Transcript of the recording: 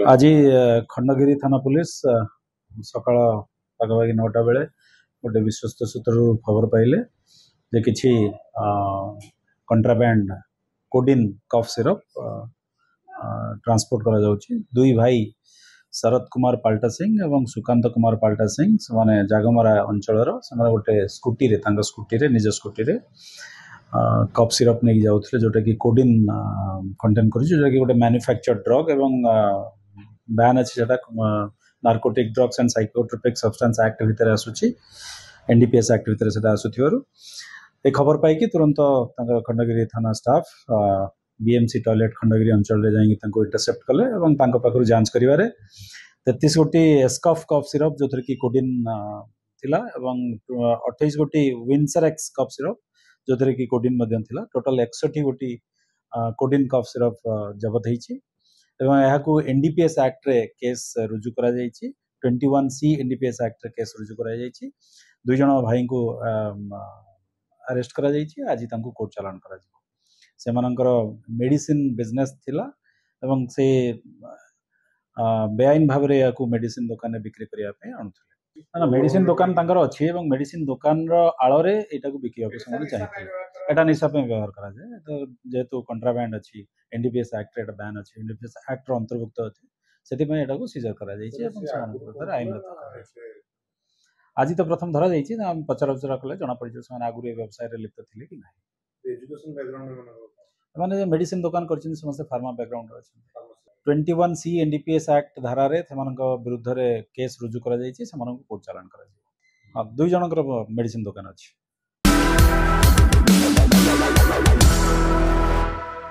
आज खंडगिरी थाना पुलिस सकाळ पाखापाखि 9टा बेले गोटे विश्वस्त सूत्र खबर पाइले जे किछि कंट्राबैंड कोडिन कफ सिरप ट्रांसपोर्ट करा जाउछि। दुई भाई शरद कुमार पाल्टा सिंह एवं सुकांत कुमार पाल्टा सिंह से जागमरा अंचल से गोटे स्कूटी रे निज स्कूटी रे कफ सिरप नहीं जाउथले जोटा कि कोडिन कंटेन करि जोटा कि गोटे मैन्युफैक्चर्ड ड्रग एवं बैन अच्छी सेटा narcotic drugs and psychotropic substance act भितर आसुची एनडीपीएस एक्ट भितर सेटा आसुथिबारु ए खबर पाई कि तुरंत खंडगिरी थाना स्टाफ बीएमसी टॉयलेट खंडगिरी अंचल रे जाई तांको इंटरसेप्ट कले एवं तांको पाखरु जांच करिवारे 33 गोटी एस्कफ कफ सिरप जोथरे कि कोडिन थिला एवं 28 गोटी विंसर एक्स कफ सिरप जोथरे कि कोडिन मध्यम थिला। टोटल 61 गोटी कोडिन कफ सिरप जब्त होईची एवं यहाँ को एनडीपीएस एक्ट रे केस रुजु करा जायछि। 21C एनडीपीएस एक्ट रे केस रुजु करा जायछि। दुई जण भाई को अरेस्ट करा जायछि। आज तांको कोर्ट चालान करा जिवो। से मानकर मेडिसिन बिजनेस थिला एवं से बेआईन भाव रे याकू मेडिसिन दुकान रे बिक्री करिया पे आणुथले। ना मेडिसिन दुकान तांकर अछि एवं मेडिसिन दुकान रो आळरे एटा को बिकिया को समय चाहिए। एटा निशा पे व्यवहार करा जाय तो जेतु कंट्राबैंड अछि एनडीपीएस एक्ट रे बैन अछि एनडीपीएस एक्ट रो अंतर्भुक्त अछि सेति पे एटा को सीजर करा जायछि एवं समान विरुद्ध आईनगत करा जायछि। आज तो प्रथम धरा जायछि हम पचरा उचरा कले जना पड़ि समान आगु रे व्यवसाय रे लिप्त थिले कि नाही। एजुकेशन बैकग्राउंड माने मेडिसिन दुकान करछिन समस्त फार्मा बैकग्राउंड रे अछि। 21C एनडीपीएस एक्ट धारा रे थेमानक विरुद्ध रे केस रुजु करा जायछि। समानक कोर्ट चालान करा जाय। दुई जनकर मेडिसिन दुकान अछि।